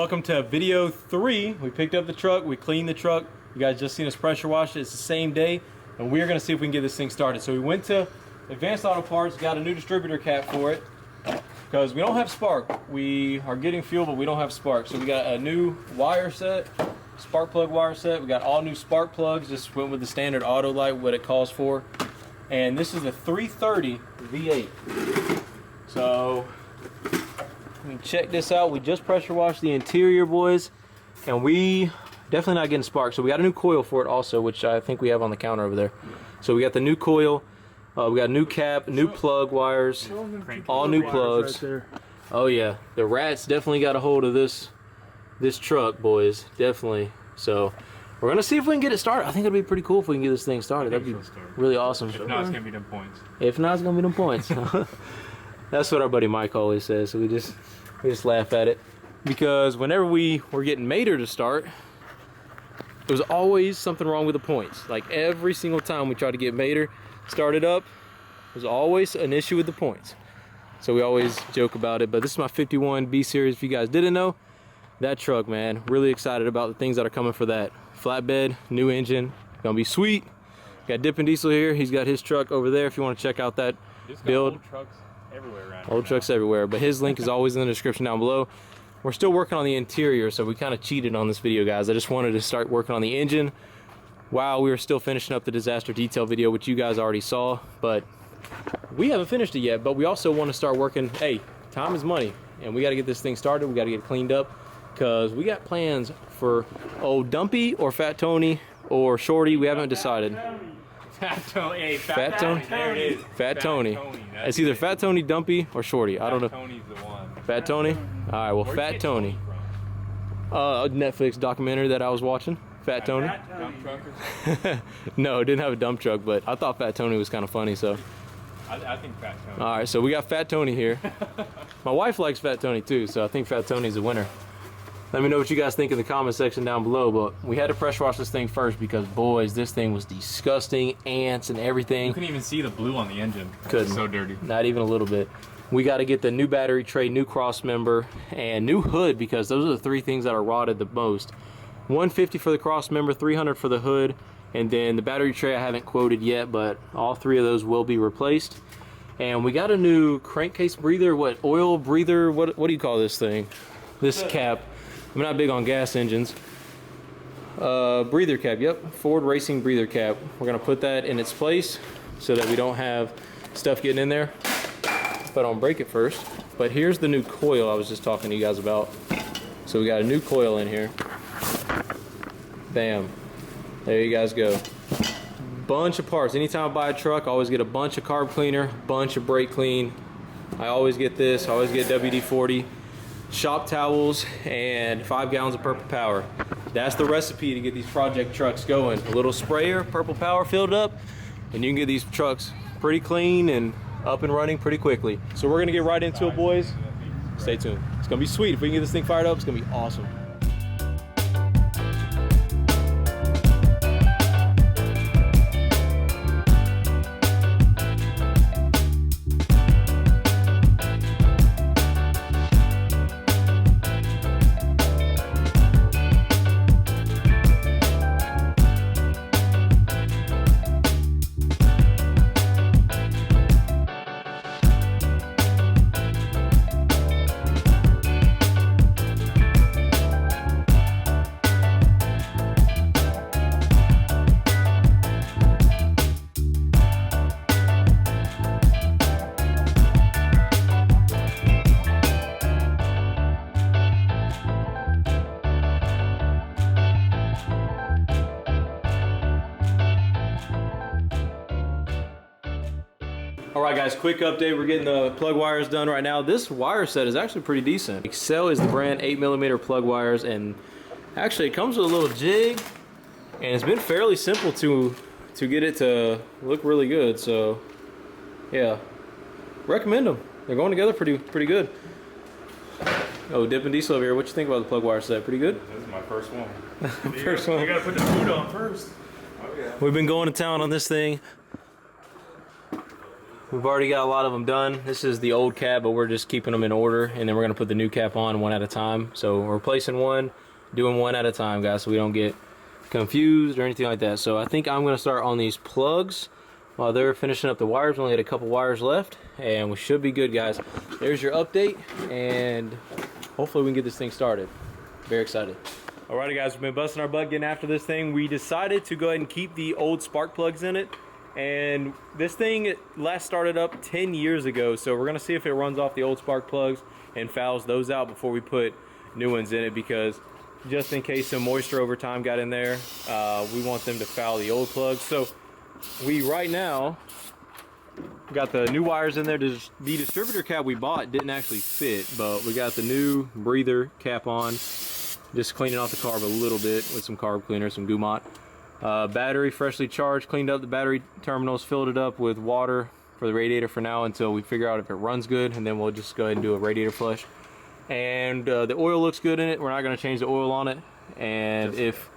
welcome to video 3. We picked up the truck, we cleaned the truck. You guys just seen us pressure wash it. It's the same day, and we're gonna see if we can get this thing started. So we went to Advanced Auto Parts, got a new distributor cap for it, because we don't have spark. We are getting fuel, but we don't have spark. So we got a new wire set, spark plug wire set. We got all new spark plugs, just went with the standard auto light, what it calls for. And this is a 330 V8. So, check this out. We just pressure washed the interior, boys, and we definitely not getting spark. So we got a new coil for it also, which I think we have on the counter over there. So we got the new coil, we got a new cap, new plug wires, all new plugs. Right, oh yeah, the rats definitely got a hold of this truck, boys, definitely. So we're gonna see if we can get it started. I think it'd be pretty cool if we can get this thing started. That'd be really awesome. If not, it's gonna be them points. If not, it's gonna be them points. That's what our buddy Mike always says. So we just laugh at it, because whenever we were getting Mater to start, there was always something wrong with the points. Like every single time we tried to get Mater started up, there's always an issue with the points. So we always joke about it. But this is my 51 B series. If you guys didn't know, that truck, man, really excited about the things that are coming for that. Flatbed, new engine, gonna be sweet. Got Dippin' Diesel here. He's got his truck over there if you want to check out that build. Old trucks everywhere around old trucks everywhere, but his link is always in the description down below. We're still working on the interior, so we kind of cheated on this video, guys. I just wanted to start working on the engine while we were still finishing up the disaster detail video, which you guys already saw, but we haven't finished it yet. But we also want to start working. Hey, time is money, and we got to get this thing started. We got to get it cleaned up, because we got plans for old Dumpy or Fat Tony or Shorty. We haven't decided. Fat Tony. Hey, Fat Tony. There it is. Fat Tony. It's either Fat Tony, Dumpy, or Shorty. I don't know. Fat Tony's the one. Fat Tony? Alright, well, Fat Tony. A Netflix documentary that I was watching. Fat Tony. Dump truckers? No, it didn't have a dump truck, but I thought Fat Tony was kind of funny, so. I think Fat Tony. Alright, so we got Fat Tony here. My wife likes Fat Tony too, so I think Fat Tony's a winner. Let me know what you guys think in the comment section down below, but we had to pressure wash this thing first because, boys, this thing was disgusting, ants and everything. You couldn't even see the blue on the engine. Couldn't. It's so dirty. Not even a little bit. We got to get the new battery tray, new cross member, and new hood, because those are the three things that are rotted the most. 150 for the cross member, 300 for the hood, and then the battery tray I haven't quoted yet, but all three of those will be replaced. And we got a new crankcase breather, oil breather, what do you call this thing? This cap. I'm not big on gas engines. Breather cap, yep, Ford Racing breather cap. We're gonna put that in its place so that we don't have stuff getting in there. But I'll break it first. But here's the new coil I was just talking to you guys about. So we got a new coil in here. Bam, there you guys go. Bunch of parts. Anytime I buy a truck, I always get a bunch of carb cleaner, bunch of brake clean. I always get this, I always get WD-40. Shop towels, and 5 gallons of Purple Power. That's the recipe to get these project trucks going. A little sprayer, Purple Power filled up, and you can get these trucks pretty clean and up and running pretty quickly. So we're gonna get right into it, boys. Stay tuned. It's gonna be sweet. If we can get this thing fired up, it's gonna be awesome. Alright guys, quick update. We're getting the plug wires done right now. This wire set is actually pretty decent. Excel is the brand, 8mm plug wires, and actually it comes with a little jig, and it's been fairly simple to get it to look really good. So yeah, recommend them. They're going together pretty good. Oh, Dippin' Diesel over here. What you think about the plug wire set? Pretty good? This is my first one. First one. You gotta put the food on first. Oh yeah. We've been going to town on this thing. We've already got a lot of them done. This is the old cap, but we're just keeping them in order, and then we're gonna put the new cap on one at a time. So we're replacing one, doing one at a time, guys, so we don't get confused or anything like that. So I think I'm gonna start on these plugs while they're finishing up the wires. We only had a couple wires left, and we should be good, guys. There's your update, and hopefully we can get this thing started. Very excited. Alrighty, guys, we've been busting our butt getting after this thing. We decided to go ahead and keep the old spark plugs in it. And this thing last started up 10 years ago, so we're gonna see if it runs off the old spark plugs and fouls those out before we put new ones in it, because just in case some moisture over time got in there, we want them to foul the old plugs. So we right now got the new wires in there. The distributor cap we bought didn't actually fit, but we got the new breather cap on, just cleaning off the carb a little bit with some carb cleaner, some Gumot. Battery freshly charged, cleaned up the battery terminals, filled it up with water for the radiator for now until we figure out if it runs good, and then we'll just go ahead and do a radiator flush. And the oil looks good in it. We're not going to change the oil on it, and if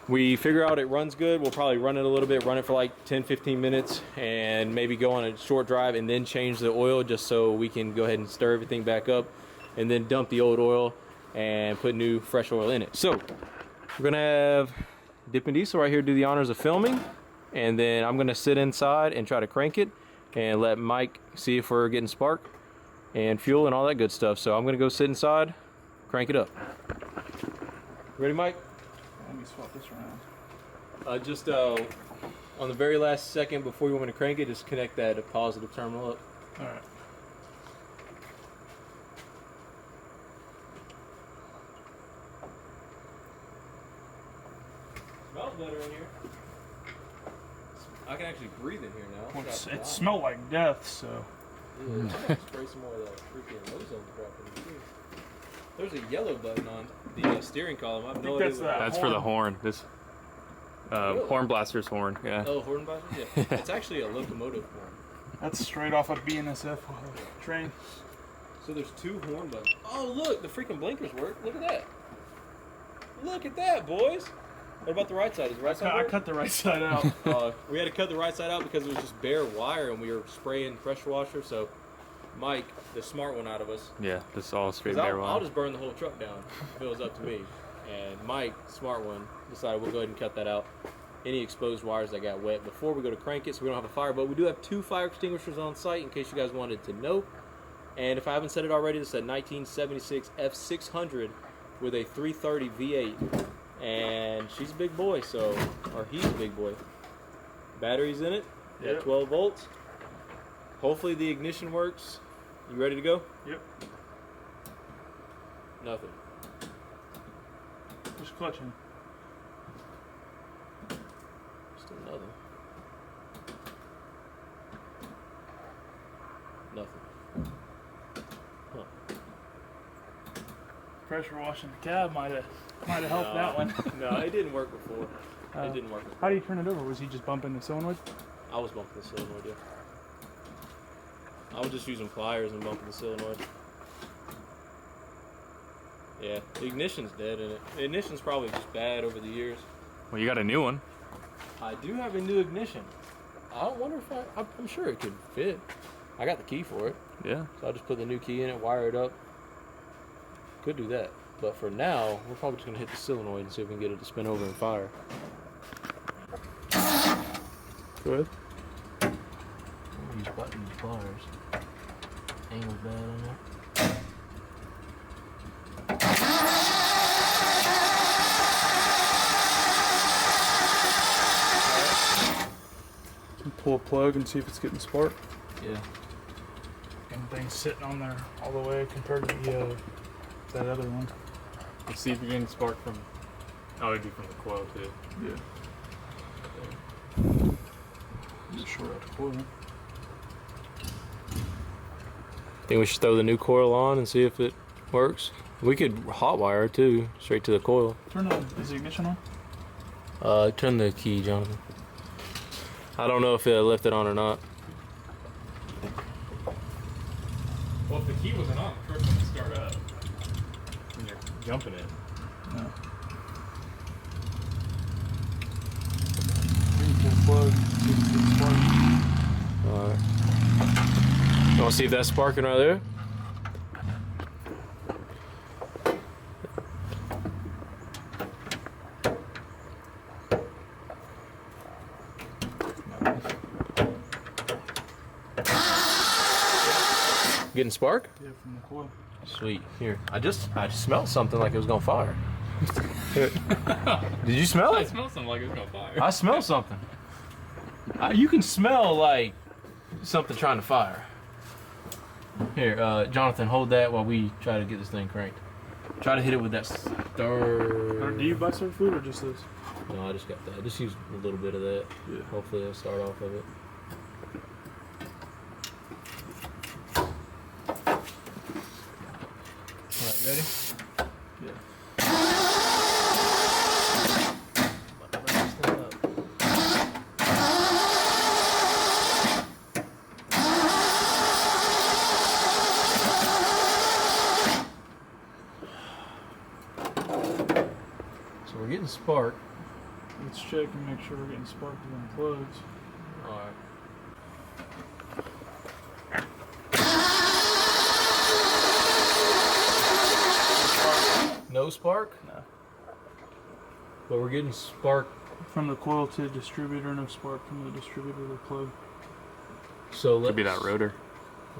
we figure out it runs good, we'll probably run it a little bit, run it for like 10-15 minutes, and maybe go on a short drive and then change the oil, just so we can go ahead and stir everything back up and then dump the old oil and put new fresh oil in it. So we're going to have Dip and Diesel right here do the honors of filming, and then I'm gonna sit inside and try to crank it and let Mike see if we're getting spark and fuel and all that good stuff. So I'm gonna go sit inside, crank it up. Ready, Mike? Let me swap this around. Just on the very last second before you want me to crank it, just connect that positive terminal up. All right. Smells better in here. I can actually breathe in here now. Well, it smelled like death, so. Yeah, I'm gonna spray some more of that freaking ozone crap in here. There's a yellow button on the steering column. I have no idea. that's that. That's for the horn. This Really? horn blaster's horn. Yeah. Oh, horn blaster? Yeah. It's actually a locomotive horn. That's straight off a BNSF train. So there's two horn buttons. Oh, look, the freaking blinkers work. Look at that. Look at that, boys. What about the right side? Is the right side I work? cut the right side out. We had to cut the right side out because it was just bare wire and we were spraying pressure washer. So Mike, the smart one out of us, Yeah. This is all straight 'cause there. I'll just burn the whole truck down if it was up to me. And Mike, smart one, decided we'll go ahead and cut that out. Any exposed wires that got wet before we go to crank it, so we don't have a fire. But we do have 2 fire extinguishers on site in case you guys wanted to know. And if I haven't said it already, this is a 1976 F-600 with a 330 V8. And she's a big boy, so, or he's a big boy. Batteries in it, Yep. at 12 volts. Hopefully the ignition works. You ready to go? Yep. Nothing. Just clutching. Still nothing. Nothing. Huh. Pressure washing the cab might have helped that one. No, it didn't work before. It didn't work before. How do you turn it over? Was he just bumping the solenoid? I was bumping the solenoid, yeah. I was just using pliers and bumping the solenoid. Yeah, the ignition's dead in it. The ignition's probably just bad over the years. Well, you got a new one. I do have a new ignition. I wonder if I'm sure it could fit. I got the key for it, Yeah. so I'll just put the new key in it, wire it up. Could do that. But for now, we're probably just gonna hit the solenoid and see if we can get it to spin over and fire. Good. These buttons, pliers. Angle's bad on there. Pull a plug and see if it's getting spark. Yeah. And thing's sitting on there all the way compared to the that other one. Let's see if you're getting spark from. Oh, it'd be from the coil too. Yeah. Just short out the coil. Think we should throw the new coil on and see if it works. We could hot wire it too, straight to the coil. Turn is the ignition on? Turn the key, Jonathan. I don't know if it left it on or not. Well, if the key wasn't on, the truck wouldn't start up. When you're jumping it. No. Pull plug. See if it's getting spark. Alright. You want to see if that's sparking right there? Getting spark? Yeah, from the coil. Sweet. Here, I smelled something like it was gonna fire. Did you smell I it? smell something like it's gonna fire. I smell something. You can smell like something trying to fire. Here, Jonathan, hold that while we try to get this thing cranked. Try to hit it with that Or do you buy some food or just this? No, I just got that. Just use a little bit of that. Yeah. Hopefully it'll start off of it. Alright, ready? So we're getting spark. Let's check and make sure we're getting spark within the plugs. Alright. No spark? No. But we're getting spark. From the coil to the distributor, no spark from the distributor to the plug. So let's Could be that rotor.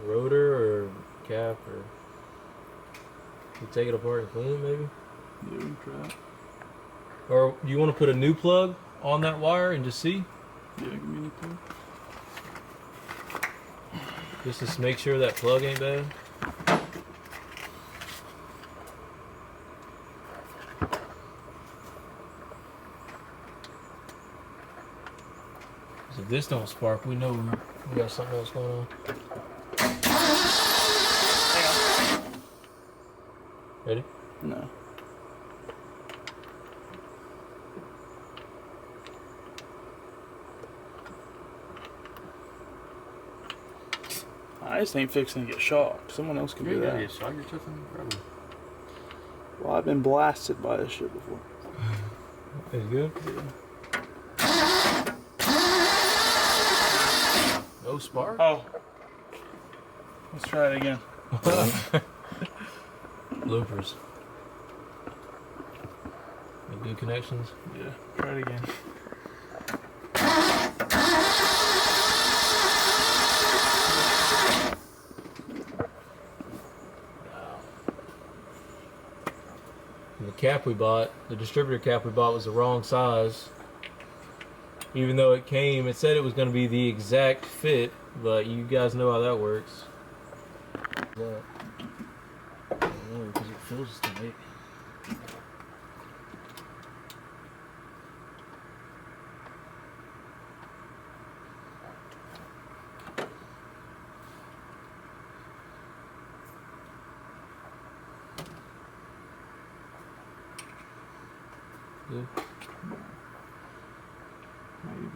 rotor or cap, or you take it apart and clean it maybe? Yeah, we can try it. Or you want to put a new plug on that wire and just see? Yeah, give me a new plug. Just to make sure that plug ain't bad. So if this don't spark, we know we got something else going on. Ready? No. I just ain't fixing to get shocked. Someone else can do that. Well, I've been blasted by this shit before. Is good? Yeah. No spark? Oh. Let's try it again. Loopers. Make good connections. Yeah, try it again. And the cap we bought, the distributor cap we bought, was the wrong size. Even though it said it was going to be the exact fit, but you guys know how that works. But, I don't know, because it feels tight. Good. Maybe.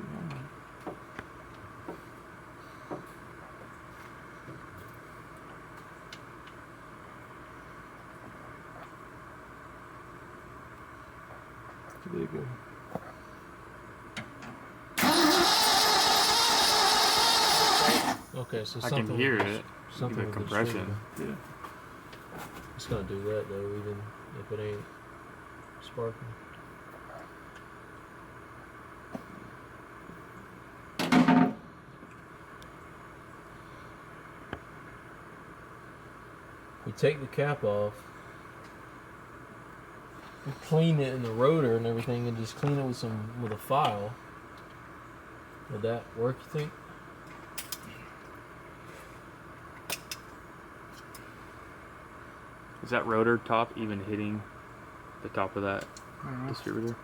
There you go. Okay, so I something can hear with it. Something The with compression. Yeah. It's gonna do that though, even if it ain't sparking. We take the cap off, we clean it in the rotor and everything, and just clean it with a file. Would that work, you think? Is that rotor top even hitting the top of that I don't know. distributor?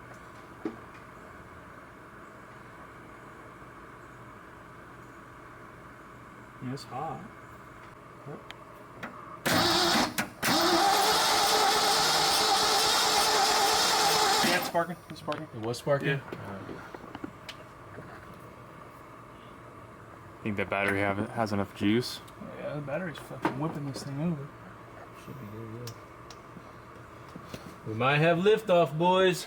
Yeah, it's hot. Yeah, it's sparking. It's sparking. It was sparking? Yeah. Think that battery has enough juice? Yeah, the battery's fucking whipping this thing over. Should be good, yeah. We might have liftoff, boys.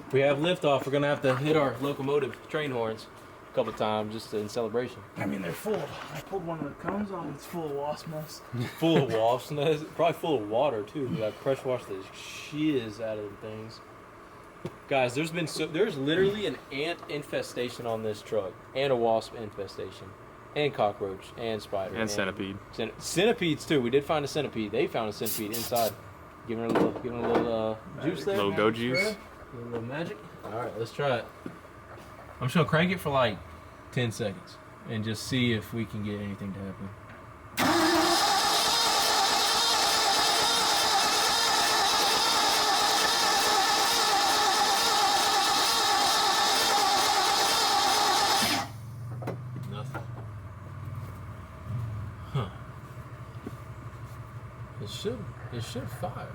If we have liftoff, we're gonna have to hit our locomotive train horns. couple times just in celebration. I mean, they're full. I pulled one of the cones off. It's full of wasp nests. Full of wasps, probably full of water too. I pressure wash the shiz out of the things. Guys, there's literally an ant infestation on this truck, and a wasp infestation, and cockroach, and spider, And centipede. Centipedes too. We did find a centipede. They found a centipede inside. Giving her a little juice there. Little go juice. A little magic. All right, let's try it. I'm just gonna crank it for like 10 seconds and just see if we can get anything to happen. Nothing. Huh. It should fire.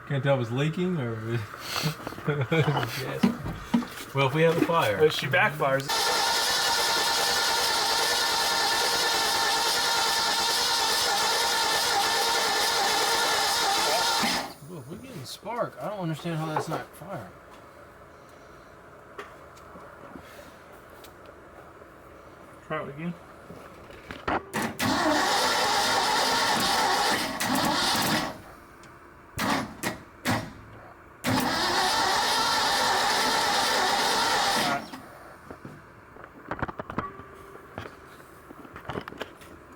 Can't tell if it's leaking or. Yes. Well, if we have a fire. But she backfires. Well, if we're getting spark, I don't understand how that's not fire. Try it again.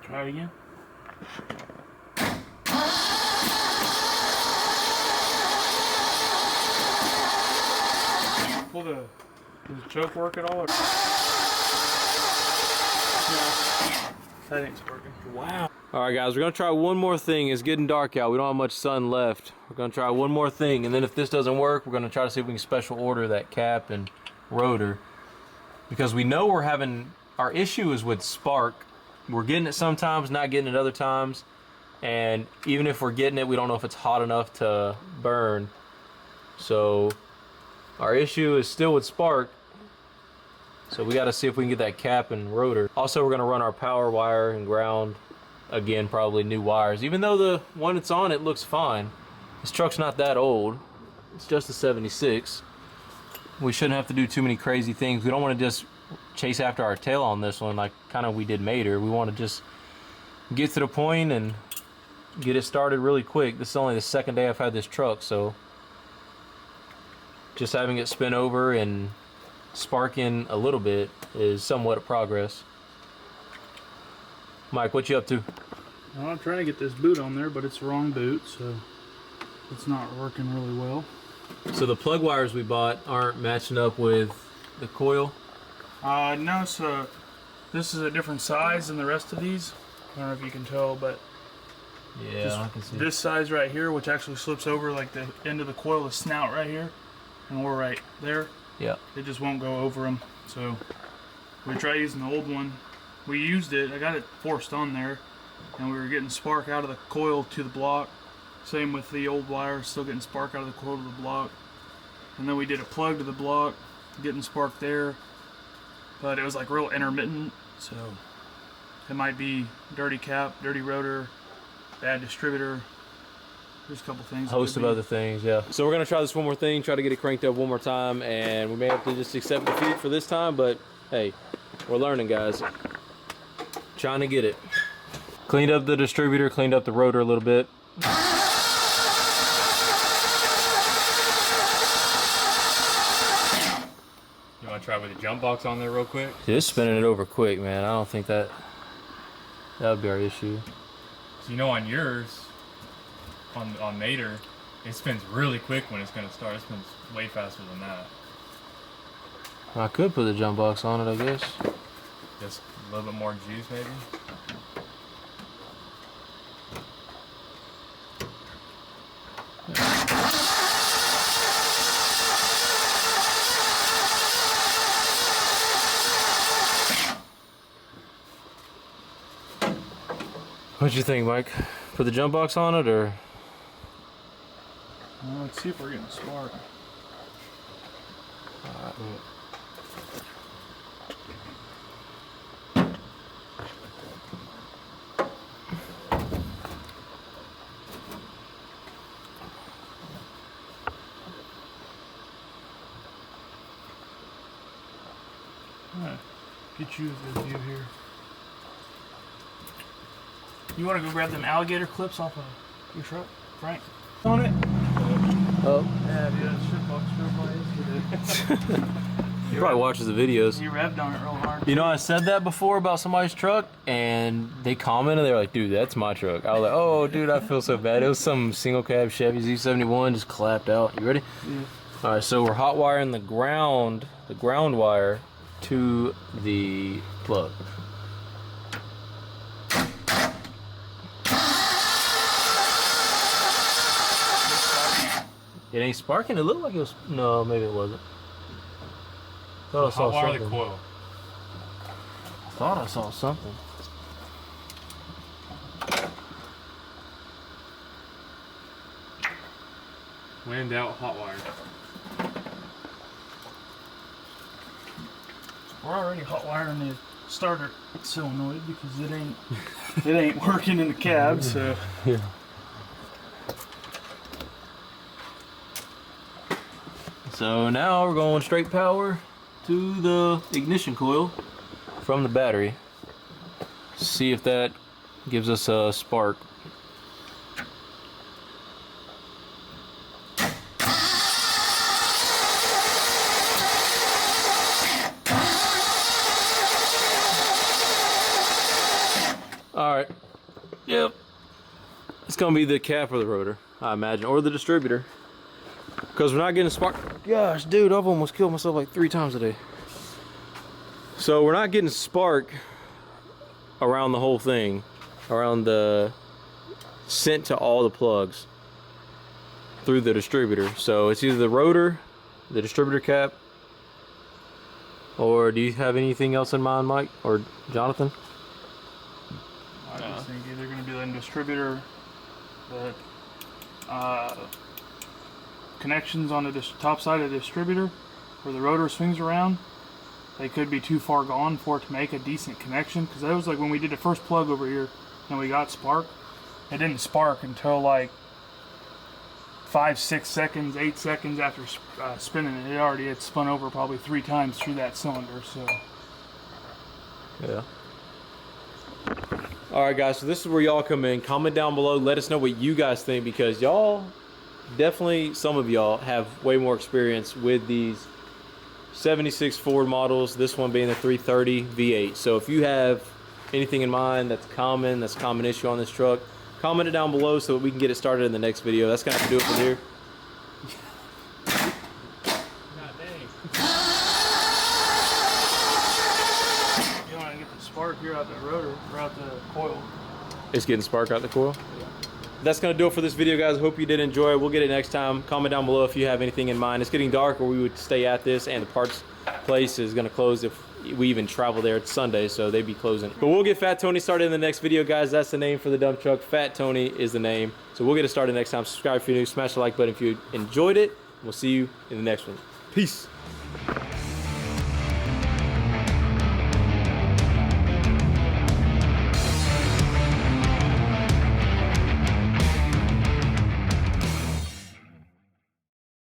Try it again. Does the choke work at all? Or? No, that ain't working. Wow. All right, guys, we're gonna try one more thing. It's getting dark out. We don't have much sun left. We're gonna try one more thing, and then if this doesn't work, we're gonna try to see if we can special order that cap and rotor, because we know we're having, our issue is with spark. We're getting it sometimes, not getting it other times, and even if we're getting it, we don't know if it's hot enough to burn. So our issue is still with spark. So we got to see if we can get that cap and rotor. Also, we're going to run our power wire and ground. Again, probably new wires. Even though the one that's on it looks fine. This truck's not that old. It's just a 76. We shouldn't have to do too many crazy things. We don't want to just chase after our tail on this one like kind of we did Mater. We want to just get to the point and get it started really quick. This is only the second day I've had this truck, so just having it spin over and sparking a little bit is somewhat a progress. Mike, what you up to? Well, I'm trying to get this boot on there, but it's the wrong boot, so it's not working really well. So the plug wires we bought aren't matching up with the coil? No, so this is a different size than the rest of these. I don't know if you can tell, but Yeah, I can see. this size right here, which actually slips over like the end of the coil, the snout right here, and we're right there. Yeah. It just won't go over them. So we tried using the old one. We used it. I got it forced on there, and we were getting spark out of the coil to the block. Same with the old wire, still getting spark out of the coil to the block. And then we did a plug to the block, getting spark there, but it was like real intermittent. So it might be dirty cap, dirty rotor, bad distributor. There's a couple things. Host of other things, yeah. So we're gonna try this one more thing, try to get it cranked up one more time, and we may have to just accept defeat for this time, but hey, we're learning, guys. Trying to get it. Cleaned up the distributor, cleaned up the rotor a little bit. You want to try with the jump box on there real quick? Just spinning it over quick, man. I don't think that would be our issue. So you know on yours, on Mater, it spins really quick when it's going to start. It spins way faster than that. I could put the jump box on it, I guess. Just a little bit more juice maybe. What'd you think, Mike? Put the jump box on it, or? Well, let's see if we're getting spark. Get you a good view here. You want to go grab them alligator clips off of your truck, Frank? On it? Oh. Yeah, dude, that shit box drove by yesterday. He probably watches the videos. He revved on it real hard. You know, I said that before about somebody's truck, and they commented, they were like, dude, that's my truck. I was like, oh, dude, I feel so bad. It was some single cab Chevy Z71, just clapped out. You ready? Yeah. All right, so we're hot wiring the ground wire to the plug. It ain't sparking. It looked like it was. No, maybe it wasn't. Thought I saw Hot wire the something. coil. Thought I saw something. When in doubt, hot wire. We're already hot wiring the starter solenoid because it ain't working in the cab. So Yeah. So now we're going straight power to the ignition coil from the battery. See if that gives us a spark. All right. Yep. It's gonna be the cap or the rotor, I imagine, or the distributor. Because we're not getting a spark. Gosh, dude, I've almost killed myself like 3 times today. So we're not getting spark around the whole thing, around the sent to all the plugs through the distributor. So it's either the rotor, the distributor cap, or do you have anything else in mind, Mike or Jonathan? I just think either going to be the distributor, the connections on the top side of the distributor where the rotor swings around. They could be too far gone for it to make a decent connection, because that was like when we did the first plug over here and we got spark. It didn't spark until like 5, 6 seconds, 8 seconds after spinning it. It already had spun over probably 3 times through that cylinder. So yeah. All right, guys, so this is where y'all come in. Comment down below, let us know what you guys think, because y'all definitely, some of y'all have way more experience with these 76 Ford models, this one being the 330 V8. So if you have anything in mind that's a common issue on this truck, comment it down below so that we can get it started in the next video. That's gonna have to do it for here. God dang. you want to get the spark here out the rotor or out the coil. It's getting spark out the coil. That's gonna do it for this video, guys. I hope you did enjoy it. We'll get it next time. Comment down below if you have anything in mind. It's getting dark, or we would stay at this, and the parts place is gonna close if we even travel there. It's Sunday, so they'd be closing. But we'll get Fat Tony started in the next video, guys. That's the name for the dump truck. Fat Tony is the name. So we'll get it started next time. Subscribe if you're new. Smash the like button if you enjoyed it. We'll see you in the next one. Peace.